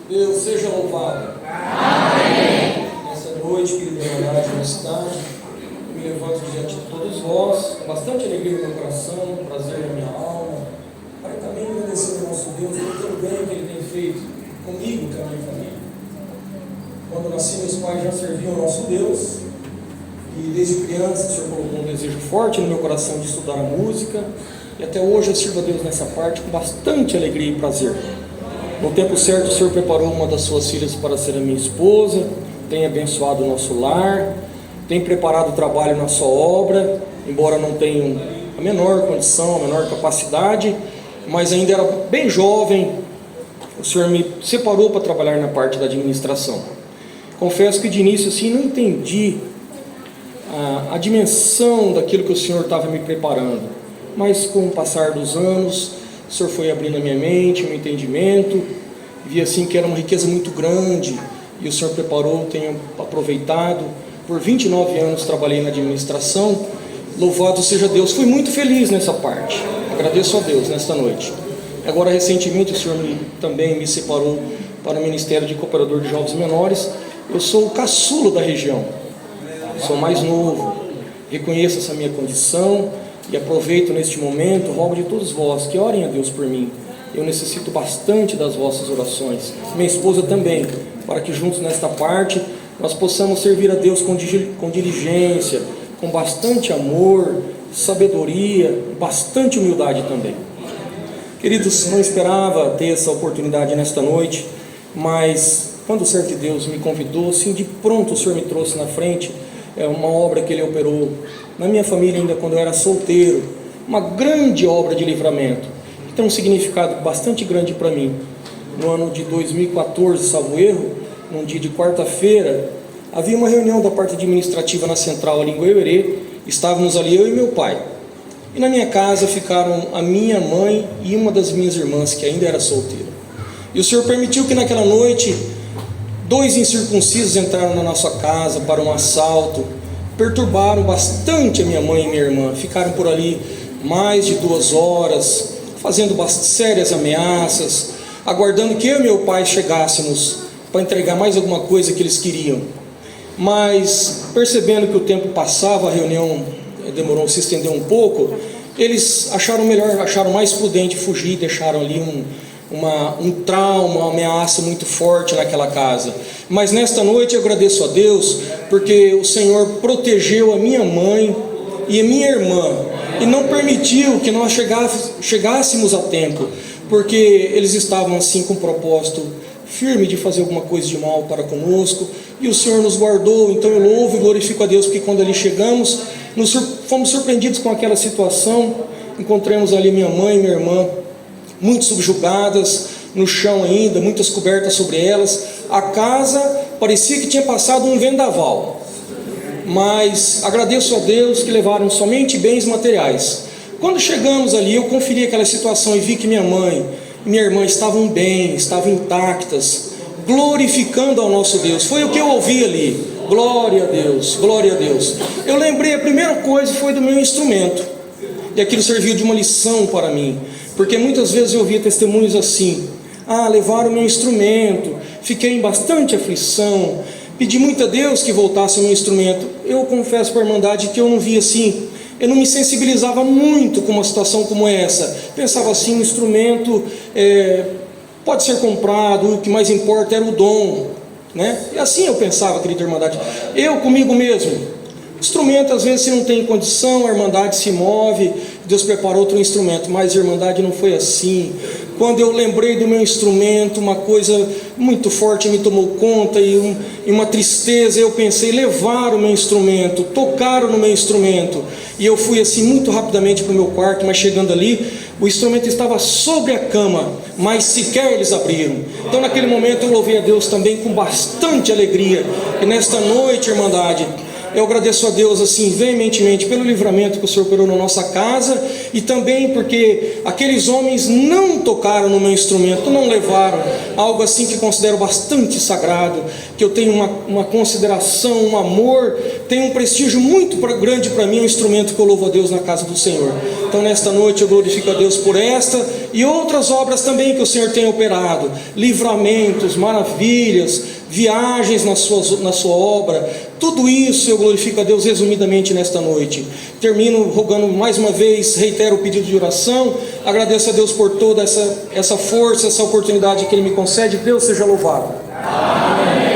Deus seja louvado. Amém. Nessa noite, querida irmandade, nessa tarde, eu me levanto diante de todos vós, com bastante alegria no meu coração, prazer na minha alma, para também agradecer ao nosso Deus por todo o bem que Ele tem feito comigo e com a minha família. Quando nasci, meus pais já serviam ao nosso Deus, e desde criança o Senhor colocou um desejo forte no meu coração de estudar a música, e até hoje eu sirvo a Deus nessa parte com bastante alegria e prazer. No tempo certo, o Senhor preparou uma das suas filhas para ser a minha esposa, tem abençoado o nosso lar, tem preparado o trabalho na sua obra, embora não tenha a menor condição, a menor capacidade, mas ainda era bem jovem, o Senhor me separou para trabalhar na parte da administração. Confesso que de início assim não entendi a dimensão daquilo que o Senhor estava me preparando, mas com o passar dos anos, o Senhor foi abrindo a minha mente, o meu entendimento, vi assim que era uma riqueza muito grande, e o Senhor preparou, tenho aproveitado. Por 29 anos trabalhei na administração, louvado seja Deus, fui muito feliz nessa parte, agradeço a Deus nesta noite. Agora recentemente o Senhor também me separou para o Ministério de Cooperador de Jovens Menores. Eu sou o caçula da região, sou mais novo, reconheço essa minha condição e aproveito neste momento, rogo de todos vós que orem a Deus por mim. Eu necessito bastante das vossas orações, minha esposa também, para que juntos nesta parte nós possamos servir a Deus com diligência, com bastante amor, sabedoria, bastante humildade também. Queridos, não esperava ter essa oportunidade nesta noite, mas quando o servo de Deus me convidou, assim de pronto o Senhor me trouxe na frente, é uma obra que Ele operou na minha família ainda quando eu era solteiro, uma grande obra de livramento, que tem um significado bastante grande para mim. No ano de 2014, salvo erro, num dia de quarta-feira, havia uma reunião da parte administrativa na central ali em Goiuerê, estávamos ali eu e meu pai, e na minha casa ficaram a minha mãe e uma das minhas irmãs que ainda era solteira, e o Senhor permitiu que naquela noite 2 incircuncisos entraram na nossa casa para um assalto, perturbaram bastante a minha mãe e minha irmã, ficaram por ali mais de 2 horas, fazendo sérias ameaças, aguardando que eu e meu pai chegássemos para entregar mais alguma coisa que eles queriam. Mas percebendo que o tempo passava, a reunião demorou, se estendeu um pouco, eles acharam melhor, acharam mais prudente fugir, deixaram ali um trauma, uma ameaça muito forte naquela casa. Mas nesta noite eu agradeço a Deus, porque o Senhor protegeu a minha mãe e a minha irmã, e não permitiu que nós chegássemos a tempo, porque eles estavam assim com um propósito firme de fazer alguma coisa de mal para conosco, e o Senhor nos guardou. Então eu louvo e glorifico a Deus, porque quando ali chegamos, fomos surpreendidos com aquela situação. Encontramos ali minha mãe e minha irmã muito subjugadas, no chão ainda, muitas cobertas sobre elas. A casa parecia que tinha passado um vendaval, mas agradeço a Deus que levaram somente bens materiais. Quando chegamos ali, eu conferi aquela situação e vi que minha mãe e minha irmã estavam bem, estavam intactas, glorificando ao nosso Deus. Foi o que eu ouvi ali, glória a Deus, glória a Deus. Eu lembrei, a primeira coisa foi do meu instrumento, e aquilo serviu de uma lição para mim, porque muitas vezes eu ouvia testemunhos assim: levaram o meu instrumento, fiquei em bastante aflição, pedi muito a Deus que voltasse o meu instrumento. Eu confesso para a irmandade que eu não via assim, eu não me sensibilizava muito com uma situação como essa. Pensava assim, o instrumento pode ser comprado, o que mais importa era o dom, né? E assim eu pensava, querida irmandade, eu comigo mesmo. Instrumento, às vezes, se não tem condição, a irmandade se move, Deus preparou outro instrumento, mas a irmandade não foi assim. Quando eu lembrei do meu instrumento, uma coisa muito forte me tomou conta, e uma tristeza. Eu pensei, levaram o meu instrumento, tocaram no meu instrumento, e eu fui assim muito rapidamente para o meu quarto, mas chegando ali, o instrumento estava sobre a cama, mas sequer eles abriram. Então naquele momento eu louvei a Deus também com bastante alegria, e nesta noite, irmandade, eu agradeço a Deus assim veementemente pelo livramento que o Senhor operou na nossa casa, e também porque aqueles homens não tocaram no meu instrumento, não levaram algo assim que considero bastante sagrado, que eu tenho uma consideração, um amor, tem um prestígio muito grande para mim, um instrumento que eu louvo a Deus na casa do Senhor. Então nesta noite eu glorifico a Deus por esta e outras obras também que o Senhor tem operado, livramentos, maravilhas, viagens na sua obra. Tudo isso eu glorifico a Deus resumidamente nesta noite. Termino rogando mais uma vez, reitero o pedido de oração, agradeço a Deus por toda essa força, essa oportunidade que Ele me concede. Deus seja louvado. Amém.